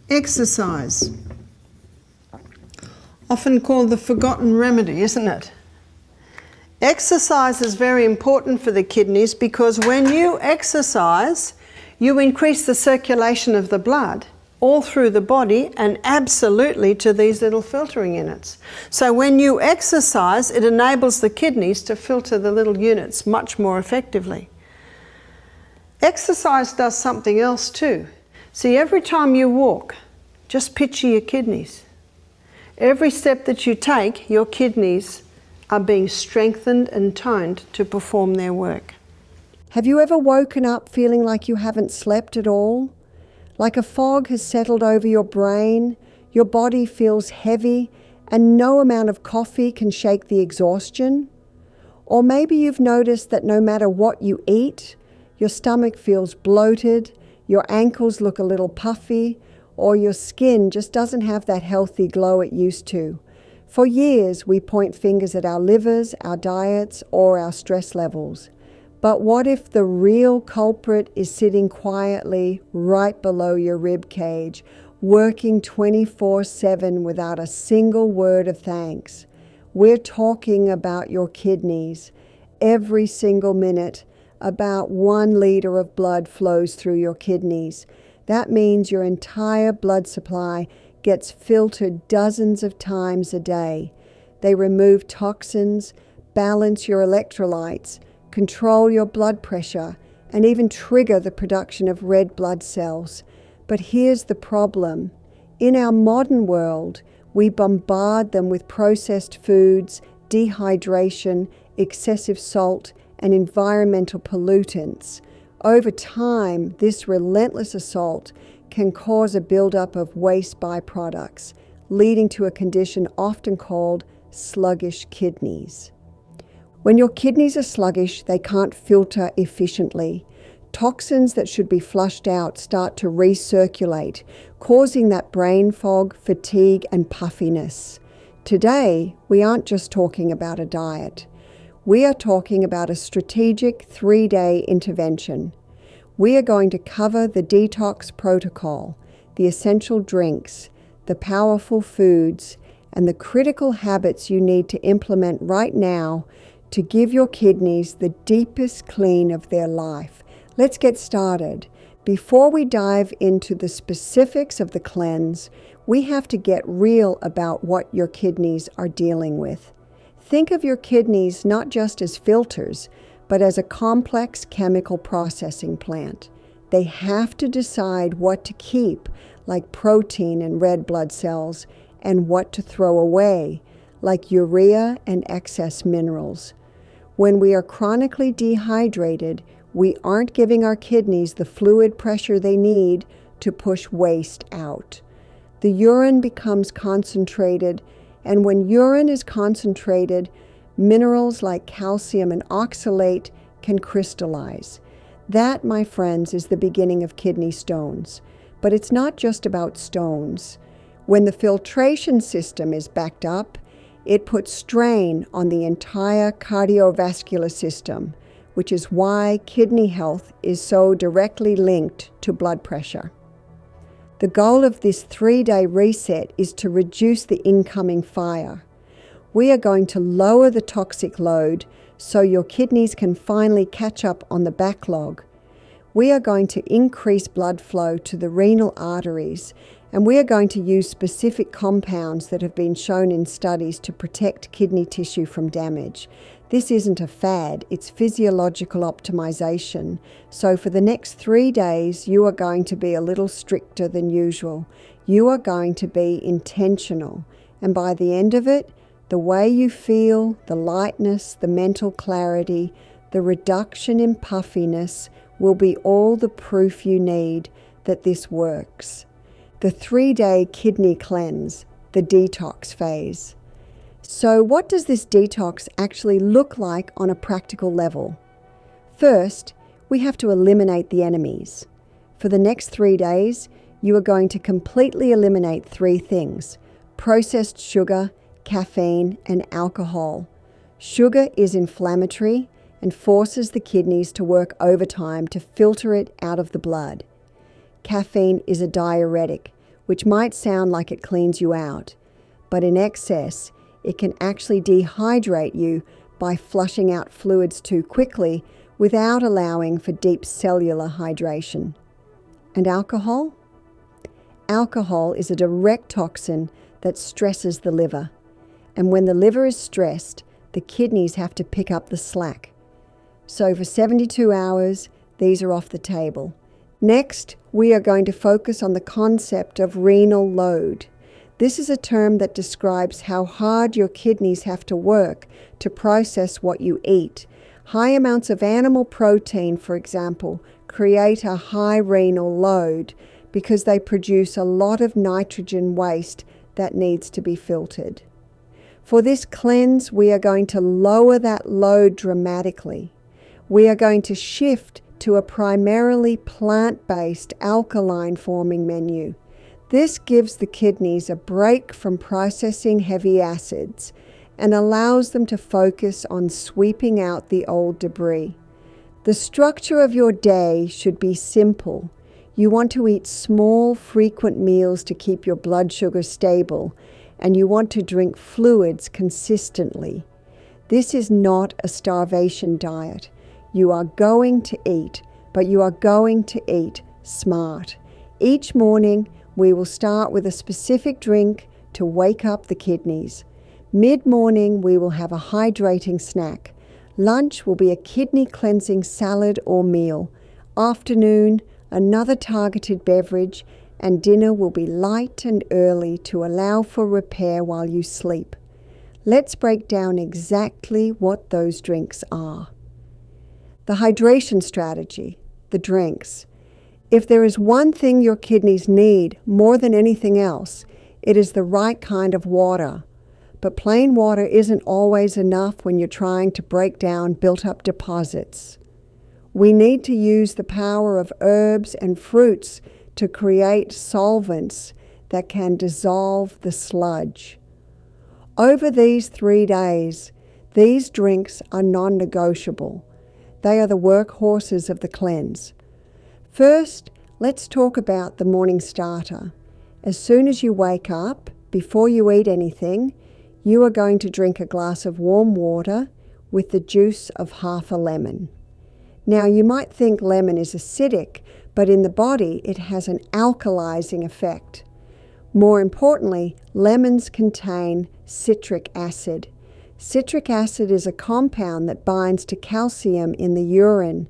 Exercise. Often called the forgotten remedy, isn't it? Exercise is very important for the kidneys because when you exercise, you increase the circulation of the blood all through the body and absolutely to these little filtering units. So when you exercise, it enables the kidneys to filter the little units much more effectively. Exercise does something else too. See, every time you walk, just picture your kidneys. Every step that you take, your kidneys are being strengthened and toned to perform their work. Have you ever woken up feeling like you haven't slept at all? Like a fog has settled over your brain, your body feels heavy, and no amount of coffee can shake the exhaustion? Or maybe you've noticed that no matter what you eat, your stomach feels bloated, your ankles look a little puffy, or your skin just doesn't have that healthy glow it used to. For years, we point fingers at our livers, our diets, or our stress levels. But what if the real culprit is sitting quietly right below your rib cage, working 24/7 without a single word of thanks? We're talking about your kidneys. Every single minute, about 1 liter of blood flows through your kidneys. That means your entire blood supply gets filtered dozens of times a day. They remove toxins, balance your electrolytes, control your blood pressure, and even trigger the production of red blood cells. But here's the problem. In our modern world, we bombard them with processed foods, dehydration, excessive salt, and environmental pollutants. Over time, this relentless assault can cause a buildup of waste byproducts, leading to a condition often called sluggish kidneys. When your kidneys are sluggish, they can't filter efficiently. Toxins that should be flushed out start to recirculate, causing that brain fog, fatigue, and puffiness. Today, we aren't just talking about a diet. We are talking about a strategic 3-day intervention. We are going to cover the detox protocol, the essential drinks, the powerful foods, and the critical habits you need to implement right now to give your kidneys the deepest clean of their life. Let's get started. Before we dive into the specifics of the cleanse, we have to get real about what your kidneys are dealing with. Think of your kidneys not just as filters, but as a complex chemical processing plant. They have to decide what to keep, like protein and red blood cells, and what to throw away, like urea and excess minerals. When we are chronically dehydrated, we aren't giving our kidneys the fluid pressure they need to push waste out. The urine becomes concentrated, and when urine is concentrated, minerals like calcium and oxalate can crystallize. That, my friends, is the beginning of kidney stones. But it's not just about stones. When the filtration system is backed up, it puts strain on the entire cardiovascular system, which is why kidney health is so directly linked to blood pressure. The goal of this 3-day reset is to reduce the incoming fire. We are going to lower the toxic load so your kidneys can finally catch up on the backlog. We are going to increase blood flow to the renal arteries, and we are going to use specific compounds that have been shown in studies to protect kidney tissue from damage. This isn't a fad, it's physiological optimization. So for the next 3 days, you are going to be a little stricter than usual. You are going to be intentional. And by the end of it, the way you feel, the lightness, the mental clarity, the reduction in puffiness will be all the proof you need that this works. The 3-day kidney cleanse, the detox phase. So what does this detox actually look like on a practical level? First, we have to eliminate the enemies. For the next 3 days, you are going to completely eliminate 3 things: processed sugar, caffeine, and alcohol. Sugar is inflammatory and forces the kidneys to work overtime to filter it out of the blood. Caffeine is a diuretic, which might sound like it cleans you out, but in excess, it can actually dehydrate you by flushing out fluids too quickly without allowing for deep cellular hydration. And alcohol? Alcohol is a direct toxin that stresses the liver. And when the liver is stressed, the kidneys have to pick up the slack. So for 72 hours, these are off the table. Next, we are going to focus on the concept of renal load. This is a term that describes how hard your kidneys have to work to process what you eat. High amounts of animal protein, for example, create a high renal load because they produce a lot of nitrogen waste that needs to be filtered. For this cleanse, we are going to lower that load dramatically. We are going to shift to a primarily plant-based alkaline-forming menu. This gives the kidneys a break from processing heavy acids and allows them to focus on sweeping out the old debris. The structure of your day should be simple. You want to eat small, frequent meals to keep your blood sugar stable, and you want to drink fluids consistently. This is not a starvation diet. You are going to eat, but you are going to eat smart. Each morning, we will start with a specific drink to wake up the kidneys. Mid-morning, we will have a hydrating snack. Lunch will be a kidney-cleansing salad or meal. Afternoon, another targeted beverage, and dinner will be light and early to allow for repair while you sleep. Let's break down exactly what those drinks are. The hydration strategy, the drinks. If there is one thing your kidneys need more than anything else, it is the right kind of water. But plain water isn't always enough when you're trying to break down built-up deposits. We need to use the power of herbs and fruits to create solvents that can dissolve the sludge. Over these 3 days, these drinks are non-negotiable. They are the workhorses of the cleanse. First, let's talk about the morning starter. As soon as you wake up, before you eat anything, you are going to drink a glass of warm water with the juice of half a lemon. Now, you might think lemon is acidic, but in the body it has an alkalizing effect. More importantly, lemons contain citric acid. Citric acid is a compound that binds to calcium in the urine.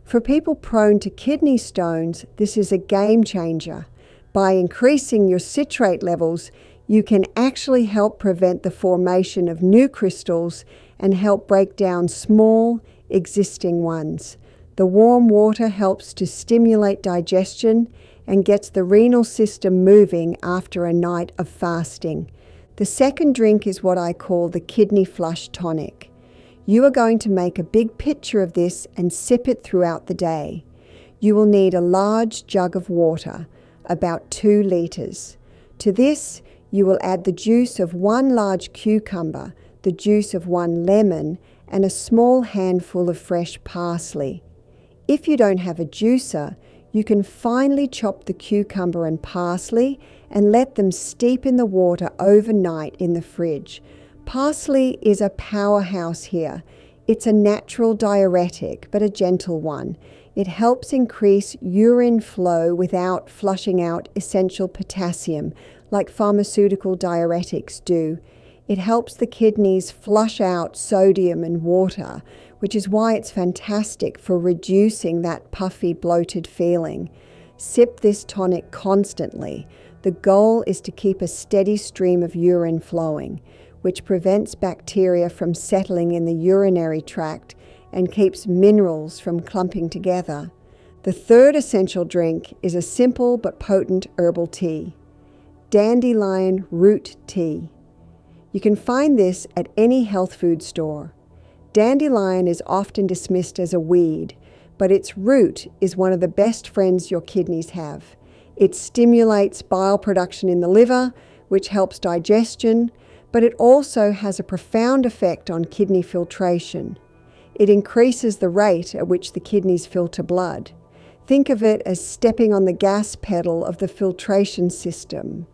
For people prone to kidney stones, this is a game changer. By increasing your citrate levels, you can actually help prevent the formation of new crystals and help break down small, existing ones. The warm water helps to stimulate digestion and gets the renal system moving after a night of fasting. The second drink is what I call the kidney flush tonic. You are going to make a big pitcher of this and sip it throughout the day. You will need a large jug of water, about 2 liters. To this, you will add the juice of 1 large cucumber, the juice of 1 lemon, and a small handful of fresh parsley. If you don't have a juicer, you can finely chop the cucumber and parsley and let them steep in the water overnight in the fridge. Parsley is a powerhouse here. It's a natural diuretic, but a gentle one. It helps increase urine flow without flushing out essential potassium, like pharmaceutical diuretics do. It helps the kidneys flush out sodium and water, which is why it's fantastic for reducing that puffy, bloated feeling. Sip this tonic constantly. The goal is to keep a steady stream of urine flowing, which prevents bacteria from settling in the urinary tract and keeps minerals from clumping together. The third essential drink is a simple but potent herbal tea, dandelion root tea. You can find this at any health food store. Dandelion is often dismissed as a weed, but its root is one of the best friends your kidneys have. It stimulates bile production in the liver, which helps digestion, but it also has a profound effect on kidney filtration. It increases the rate at which the kidneys filter blood. Think of it as stepping on the gas pedal of the filtration system.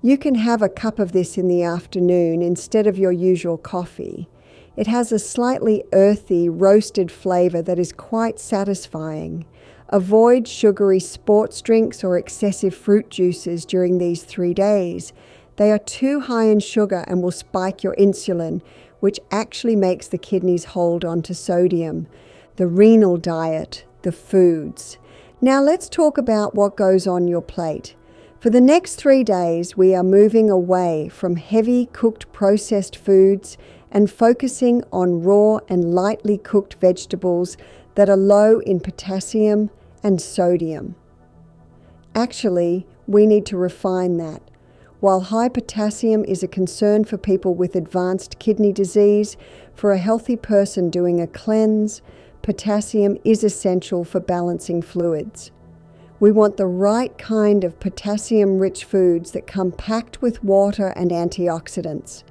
You can have a cup of this in the afternoon instead of your usual coffee. It has a slightly earthy, roasted flavor that is quite satisfying. Avoid sugary sports drinks or excessive fruit juices during these 3 days. They are too high in sugar and will spike your insulin, which actually makes the kidneys hold on to sodium. The renal diet, the foods. Now let's talk about what goes on your plate. For the next 3 days, we are moving away from heavy cooked processed foods and focusing on raw and lightly cooked vegetables that are low in potassium and sodium. Actually, we need to refine that. While high potassium is a concern for people with advanced kidney disease, for a healthy person doing a cleanse, potassium is essential for balancing fluids. We want the right kind of potassium-rich foods that come packed with water and antioxidants.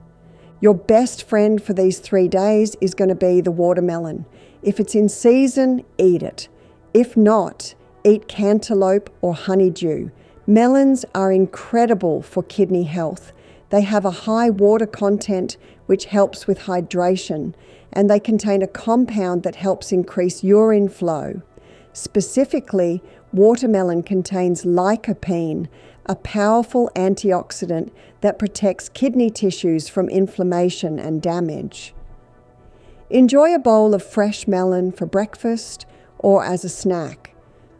Your best friend for these 3 days is going to be the watermelon. If it's in season, eat it. If not, eat cantaloupe or honeydew. Melons are incredible for kidney health. They have a high water content, which helps with hydration, and they contain a compound that helps increase urine flow. Specifically, watermelon contains lycopene, a powerful antioxidant that protects kidney tissues from inflammation and damage. Enjoy a bowl of fresh melon for breakfast or as a snack.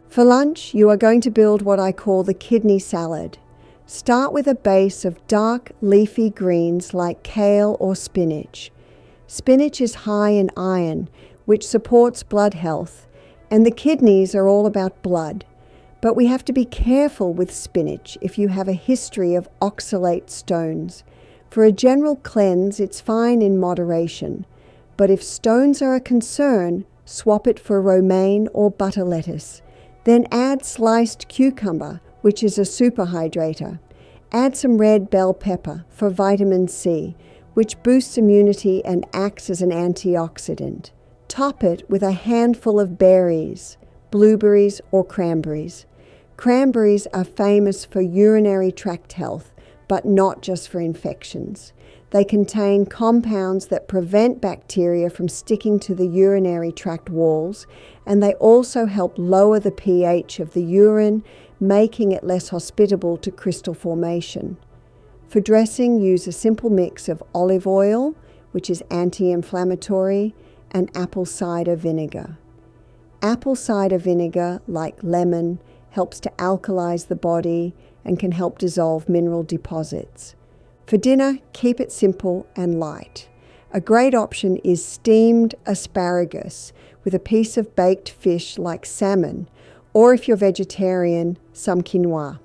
For lunch, you are going to build what I call the kidney salad. Start with a base of dark leafy greens like kale or spinach. Spinach is high in iron, which supports blood health, and the kidneys are all about blood. But we have to be careful with spinach if you have a history of oxalate stones. For a general cleanse, it's fine in moderation. But if stones are a concern, swap it for romaine or butter lettuce. Then add sliced cucumber, which is a superhydrator. Add some red bell pepper for vitamin C, which boosts immunity and acts as an antioxidant. Top it with a handful of berries, blueberries or cranberries. Cranberries are famous for urinary tract health, but not just for infections. They contain compounds that prevent bacteria from sticking to the urinary tract walls, and they also help lower the pH of the urine, making it less hospitable to crystal formation. For dressing, use a simple mix of olive oil, which is anti-inflammatory, and apple cider vinegar. Apple cider vinegar, like lemon, helps to alkalize the body and can help dissolve mineral deposits. For dinner, keep it simple and light. A great option is steamed asparagus with a piece of baked fish like salmon, or if you're vegetarian, some quinoa.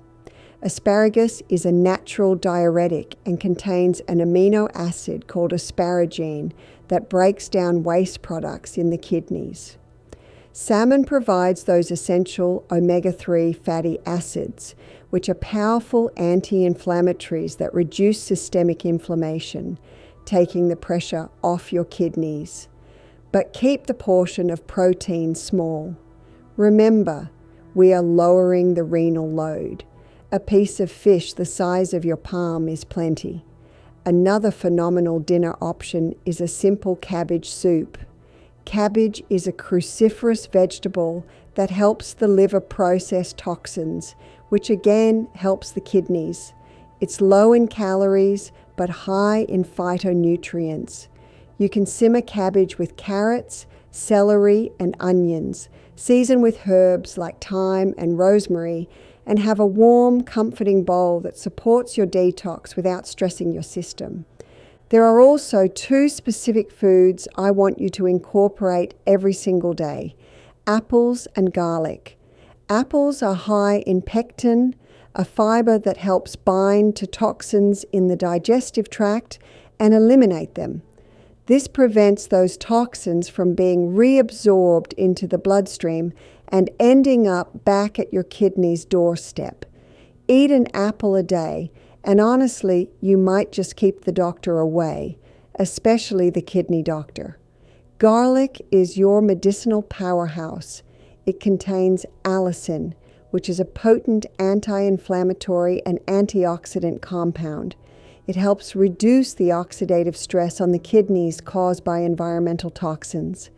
Asparagus is a natural diuretic and contains an amino acid called asparagine that breaks down waste products in the kidneys. Salmon provides those essential omega-3 fatty acids, which are powerful anti-inflammatories that reduce systemic inflammation, taking the pressure off your kidneys. But keep the portion of protein small. Remember, we are lowering the renal load. A piece of fish the size of your palm is plenty. Another phenomenal dinner option is a simple cabbage soup. Cabbage is a cruciferous vegetable that helps the liver process toxins, which again helps the kidneys. It's low in calories, but high in phytonutrients. You can simmer cabbage with carrots, celery, and onions, season with herbs like thyme and rosemary, and have a warm, comforting bowl that supports your detox without stressing your system. There are also 2 specific foods I want you to incorporate every single day: apples and garlic. Apples are high in pectin, a fiber that helps bind to toxins in the digestive tract and eliminate them. This prevents those toxins from being reabsorbed into the bloodstream and ending up back at your kidney's doorstep. Eat an apple a day, and honestly, you might just keep the doctor away, especially the kidney doctor. Garlic is your medicinal powerhouse. It contains allicin, which is a potent anti-inflammatory and antioxidant compound. It helps reduce the oxidative stress on the kidneys caused by environmental toxins.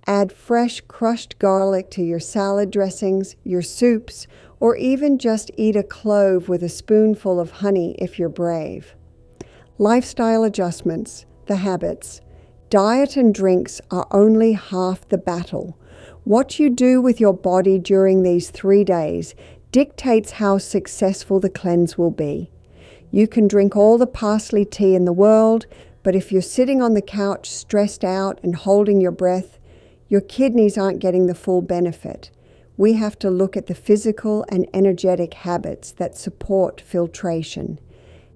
Add fresh crushed garlic to your salad dressings, your soups, or even just eat a clove with a spoonful of honey if you're brave. Lifestyle adjustments, the habits. Diet and drinks are only half the battle. What you do with your body during these 3 days dictates how successful the cleanse will be. You can drink all the parsley tea in the world, but if you're sitting on the couch stressed out and holding your breath, your kidneys aren't getting the full benefit. We have to look at the physical and energetic habits that support filtration.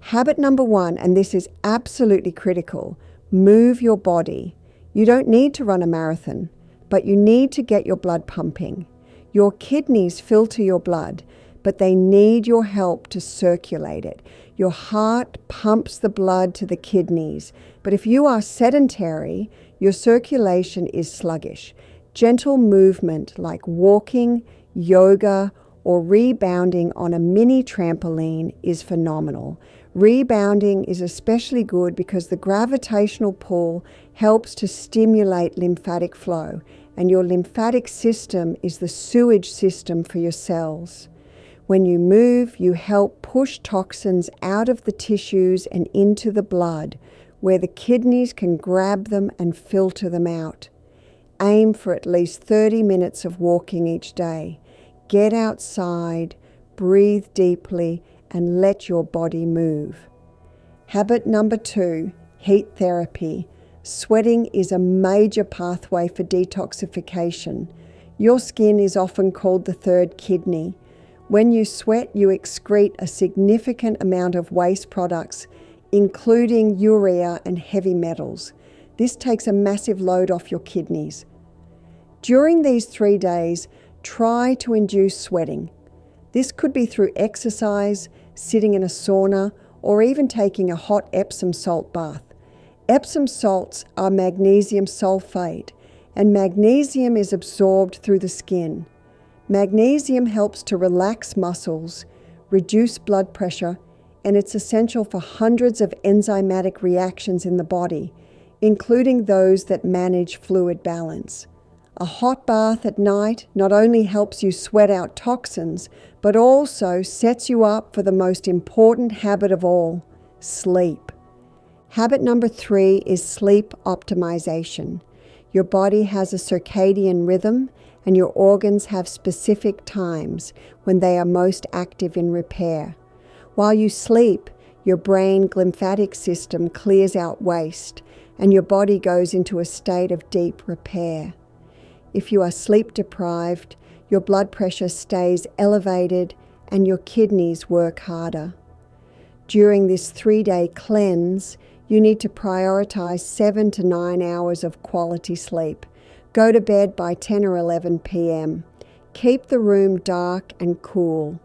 Habit number 1, and this is absolutely critical, move your body. You don't need to run a marathon, but you need to get your blood pumping. Your kidneys filter your blood, but they need your help to circulate it. Your heart pumps the blood to the kidneys, but if you are sedentary, your circulation is sluggish. Gentle movement like walking, yoga, or rebounding on a mini trampoline is phenomenal. Rebounding is especially good because the gravitational pull helps to stimulate lymphatic flow, and your lymphatic system is the sewage system for your cells. When you move, you help push toxins out of the tissues and into the blood, where the kidneys can grab them and filter them out. Aim for at least 30 minutes of walking each day. Get outside, breathe deeply, and let your body move. Habit number 2, heat therapy. Sweating is a major pathway for detoxification. Your skin is often called the third kidney. When you sweat, you excrete a significant amount of waste products, including urea and heavy metals. This takes a massive load off your kidneys. During these 3 days, try to induce sweating. This could be through exercise, sitting in a sauna, or even taking a hot Epsom salt bath. Epsom salts are magnesium sulfate, and magnesium is absorbed through the skin. Magnesium helps to relax muscles, reduce blood pressure, and it's essential for hundreds of enzymatic reactions in the body, including those that manage fluid balance. A hot bath at night not only helps you sweat out toxins, but also sets you up for the most important habit of all, sleep. Habit number 3 is sleep optimization. Your body has a circadian rhythm, and your organs have specific times when they are most active in repair. While you sleep, your brain lymphatic system clears out waste, and your body goes into a state of deep repair. If you are sleep deprived, your blood pressure stays elevated and your kidneys work harder. During this 3-day cleanse, you need to prioritize 7 to 9 hours of quality sleep. Go to bed by 10 or 11 p.m. Keep the room dark and cool.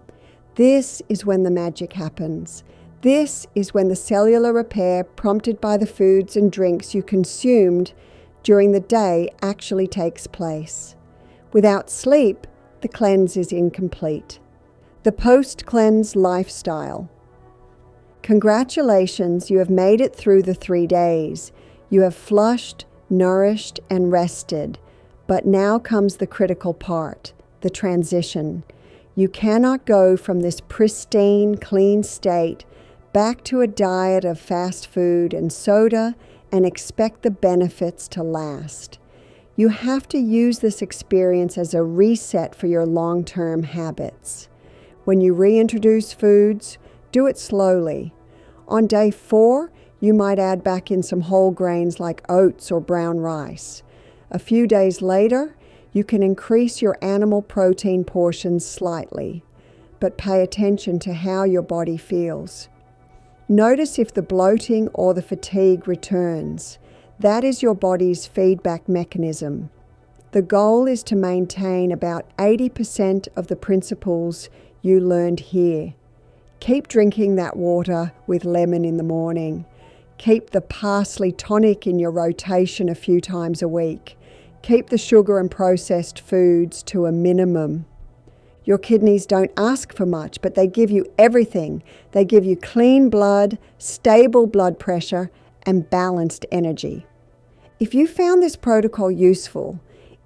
This is when the magic happens. This is when the cellular repair prompted by the foods and drinks you consumed during the day actually takes place. Without sleep, the cleanse is incomplete. The post-cleanse lifestyle. Congratulations, you have made it through the 3 days. You have flushed, nourished, and rested. But now comes the critical part, the transition. You cannot go from this pristine, clean state back to a diet of fast food and soda and expect the benefits to last. You have to use this experience as a reset for your long-term habits. When you reintroduce foods, do it slowly. On day 4, you might add back in some whole grains like oats or brown rice. A few days later, you can increase your animal protein portions slightly, but pay attention to how your body feels. Notice if the bloating or the fatigue returns. That is your body's feedback mechanism. The goal is to maintain about 80% of the principles you learned here. Keep drinking that water with lemon in the morning. Keep the parsley tonic in your rotation a few times a week. Keep the sugar and processed foods to a minimum. Your kidneys don't ask for much, but they give you everything. They give you clean blood, stable blood pressure, and balanced energy. If you found this protocol useful,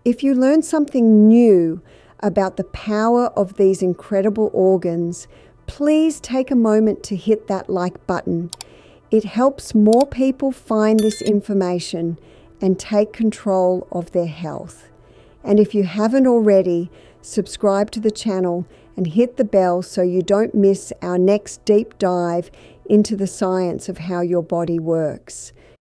if you learned something new about the power of these incredible organs, please take a moment to hit that like button. It helps more people find this information and take control of their health. And if you haven't already, subscribe to the channel and hit the bell so you don't miss our next deep dive into the science of how your body works.